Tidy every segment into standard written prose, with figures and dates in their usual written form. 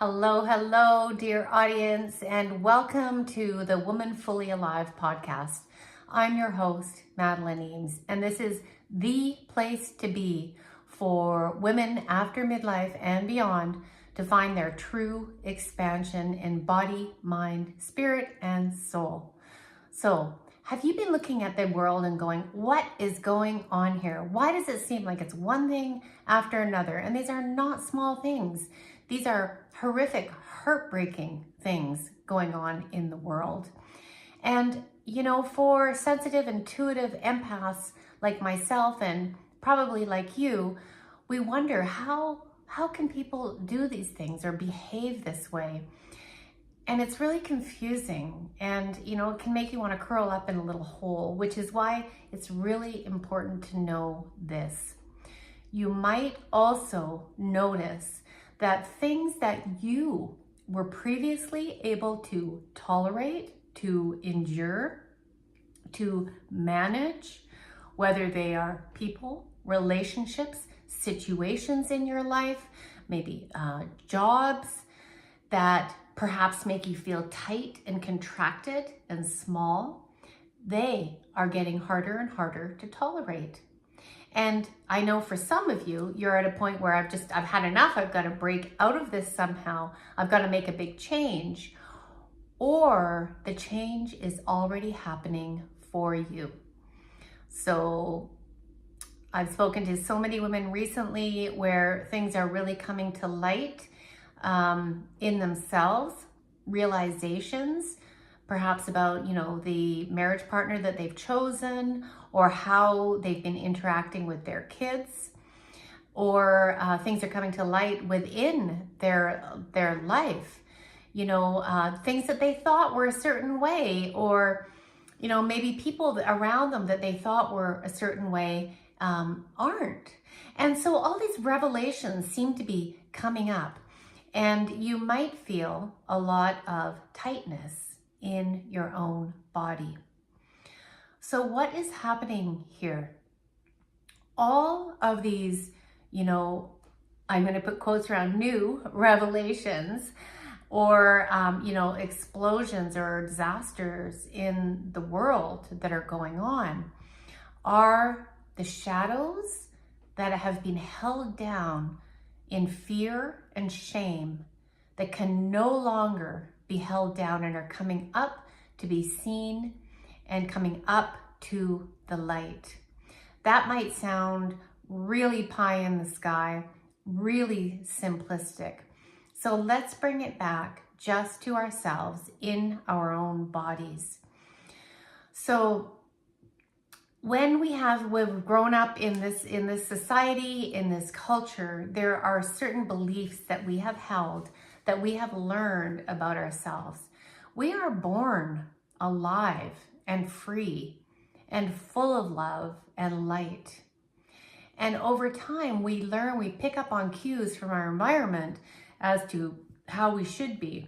Hello, hello, dear audience, and welcome to the Woman Fully Alive podcast. I'm your host, Madeline, and this is the place to be for women after midlife and beyond to find their true expansion in body, mind, spirit, and soul. So, have you been looking at the world and going, what is going on here? Why does it seem like it's one thing after another? And these are not small things. These are horrific, heartbreaking things going on in the world. And, for sensitive, intuitive empaths like myself and probably like you, we wonder how can people do these things or behave this way? And it's really confusing and, it can make you want to curl up in a little hole, which is why it's really important to know this. You might also notice that things that you were previously able to tolerate, to endure, to manage, whether they are people, relationships, situations in your life, maybe jobs that perhaps make you feel tight and contracted and small, they are getting harder and harder to tolerate. And I know for some of you, you're at a point where I've had enough. I've got to break out of this somehow. I've got to make a big change. Or the change is already happening for you. So I've spoken to so many women recently where things are really coming to light in themselves, realizations, perhaps about, the marriage partner that they've chosen or how they've been interacting with their kids, or things are coming to light within their life, things that they thought were a certain way, or, maybe people around them that they thought were a certain way aren't. And so all these revelations seem to be coming up, and you might feel a lot of tightness in your own body. So what is happening here? All of these, I'm going to put quotes around new revelations or, explosions or disasters in the world that are going on are the shadows that have been held down in fear and shame that can no longer be held down and are coming up to be seen and coming up to the light. That might sound really pie in the sky, really simplistic. So let's bring it back just to ourselves in our own bodies. So when we've grown up in this society, in this culture, there are certain beliefs that we have held, that we have learned about ourselves. We are born alive and free and full of love and light. And over time, we pick up on cues from our environment as to how we should be,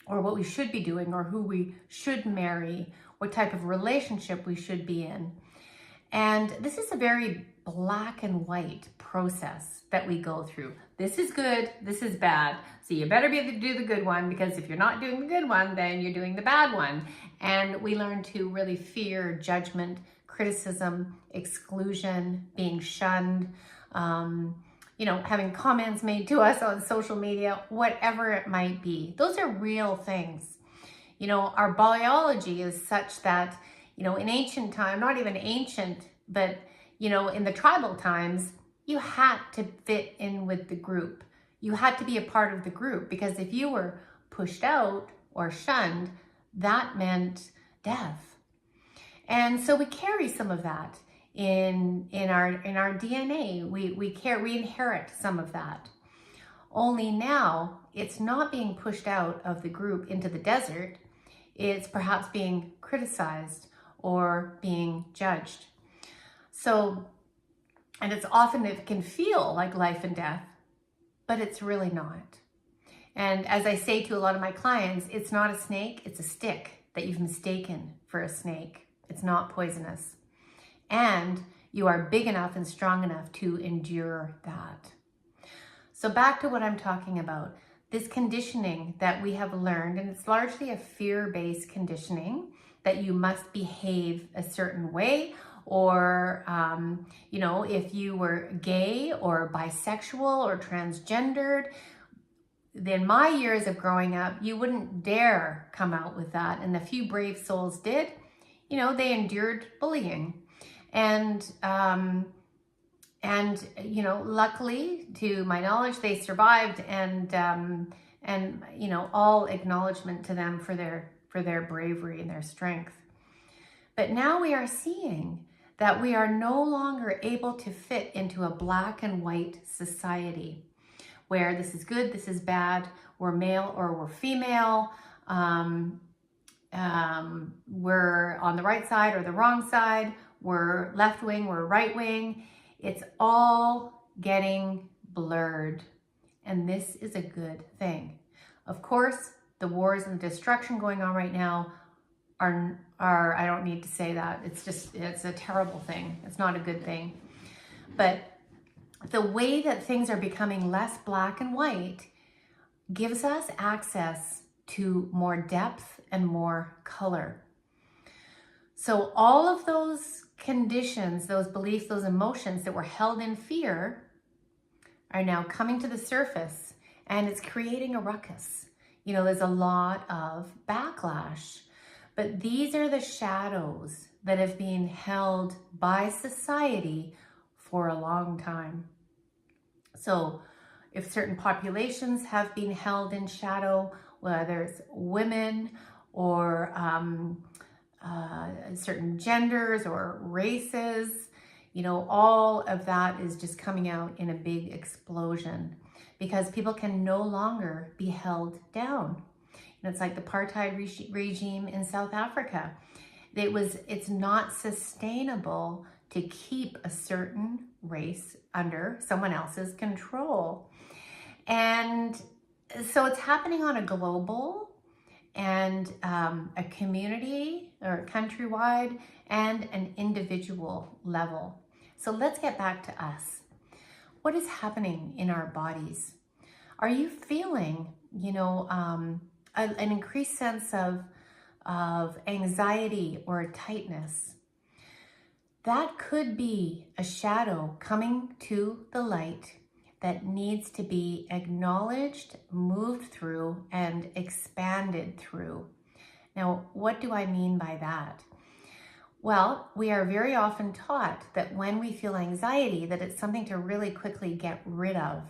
or what we should be doing, or who we should marry, what type of relationship we should be in. And this is a very black and white process that we go through. This is good, this is bad. So you better be able to do the good one, because if you're not doing the good one, then you're doing the bad one. And we learn to really fear judgment, criticism, exclusion, being shunned, having comments made to us on social media, whatever it might be. Those are real things. Our biology is such that, in ancient time, not even ancient, but, in the tribal times, you had to fit in with the group. You had to be a part of the group, because if you were pushed out or shunned, that meant death. And so we carry some of that in our DNA. We inherit some of that. Only now it's not being pushed out of the group into the desert. It's perhaps being criticized or being judged. So, and it can feel like life and death, but it's really not. And as I say to a lot of my clients, it's not a snake, it's a stick that you've mistaken for a snake. It's not poisonous. And you are big enough and strong enough to endure that. So back to what I'm talking about. this conditioning that we have learned, and it's largely a fear-based conditioning that you must behave a certain way, or, you know, if you were gay or bisexual or transgendered, in my years of growing up, you wouldn't dare come out with that. And the few brave souls did, you know, they endured bullying. And you know, luckily, to my knowledge, they survived, and you know, all acknowledgement to them for their bravery and their strength. But now we are seeing that we are no longer able to fit into a black and white society where this is good, this is bad, we're male or we're female, we're on the right side or the wrong side, we're left wing, we're right wing. It's all getting blurred, and this is a good thing. Of course, the wars and the destruction going on right now are I don't need to say that. It's a terrible thing. It's not a good thing. But the way that things are becoming less black and white gives us access to more depth and more color. So all of those conditions, those beliefs, those emotions that were held in fear are now coming to the surface, and it's creating a ruckus. You know, there's a lot of backlash, but these are the shadows that have been held by society for a long time. So if certain populations have been held in shadow, whether it's women or certain genders or races, you know, all of that is just coming out in a big explosion because people can no longer be held down. And it's like the apartheid regime in South Africa. It's not sustainable to keep a certain race under someone else's control. And so it's happening on a global and a community or countrywide and an individual level. So let's get back to us. What is happening in our bodies? Are you feeling, you know, an increased sense of anxiety or tightness? That could be a shadow coming to the light that needs to be acknowledged, moved through, and expanded through. Now, what do I mean by that? Well, we are very often taught that when we feel anxiety, that it's something to really quickly get rid of.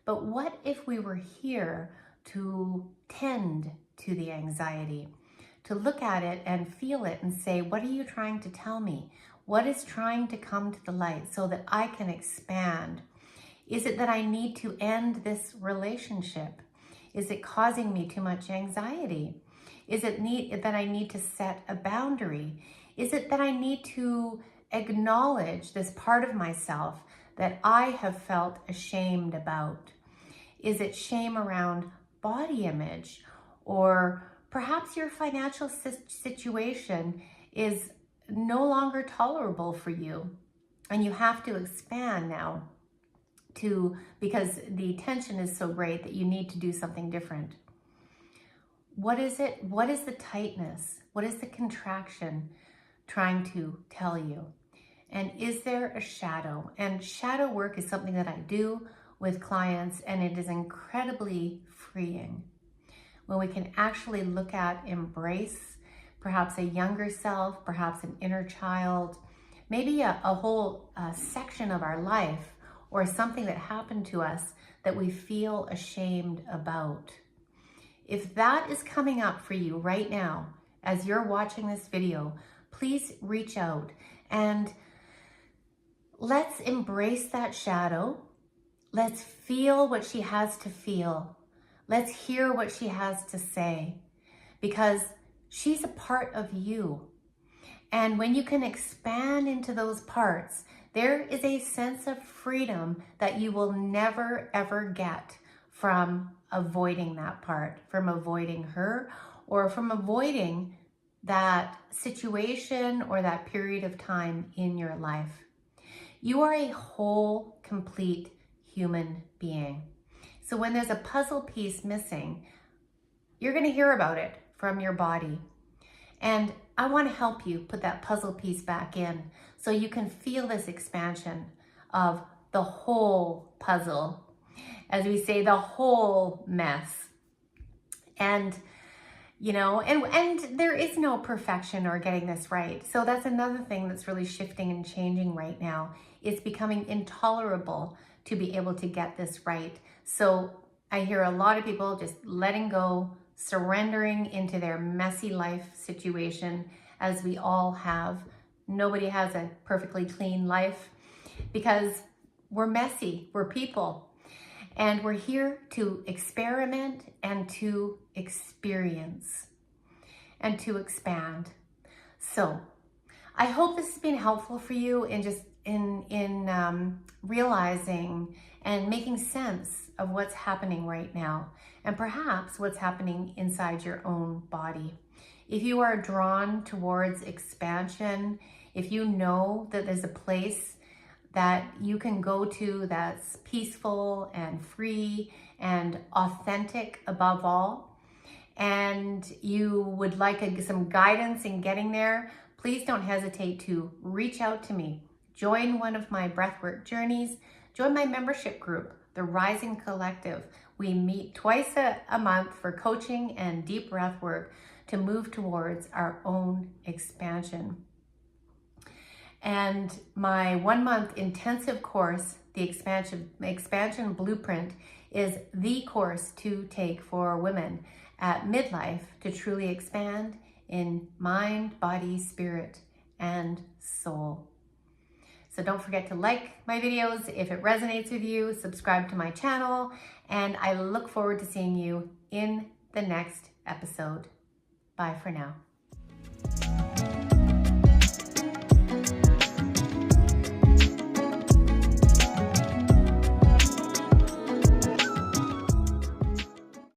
But what if we were here to tend to the anxiety, to look at it and feel it and say, what are you trying to tell me? What is trying to come to the light so that I can expand? Is it that I need to end this relationship? Is it causing me too much anxiety? Is it that I need to set a boundary? Is it that I need to acknowledge this part of myself that I have felt ashamed about? Is it shame around body image? Or perhaps your financial situation is no longer tolerable for you and you have to expand now because the tension is so great that you need to do something different. What is it? What is the tightness? What is the contraction trying to tell you? And is there a shadow? And shadow work is something that I do with clients, and it is incredibly freeing when we can actually look at, embrace perhaps a younger self, perhaps an inner child, maybe a whole section of our life or something that happened to us that we feel ashamed about. If that is coming up for you right now, as you're watching this video, please reach out and let's embrace that shadow. Let's feel what she has to feel. Let's hear what she has to say, because she's a part of you. And when you can expand into those parts, there is a sense of freedom that you will never, ever get from avoiding that part, from avoiding her, or from avoiding that situation or that period of time in your life. You are a whole, complete human being. So when there's a puzzle piece missing, you're going to hear about it from your body. And I want to help you put that puzzle piece back in so you can feel this expansion of the whole puzzle, as we say, the whole mess. And and there is no perfection or getting this right. So that's another thing that's really shifting and changing right now. It's becoming intolerable to be able to get this right. So I hear a lot of people just letting go, surrendering into their messy life situation, as we all have. Nobody has a perfectly clean life because we're messy, we're people. And we're here to experiment and to experience and to expand. So I hope this has been helpful for you in just in realizing and making sense of what's happening right now, and perhaps what's happening inside your own body. If you are drawn towards expansion, if you know that there's a place that you can go to that's peaceful and free and authentic above all, and you would like some guidance in getting there, please don't hesitate to reach out to me. Join one of my breathwork journeys. Join my membership group, the Rising Collective. We meet twice a month for coaching and deep breath work to move towards our own expansion. And my 1-month intensive course, the Expansion Blueprint, is the course to take for women at midlife to truly expand in mind, body, spirit, and soul. So don't forget to like my videos if it resonates with you, subscribe to my channel, and I look forward to seeing you in the next episode. Bye for now.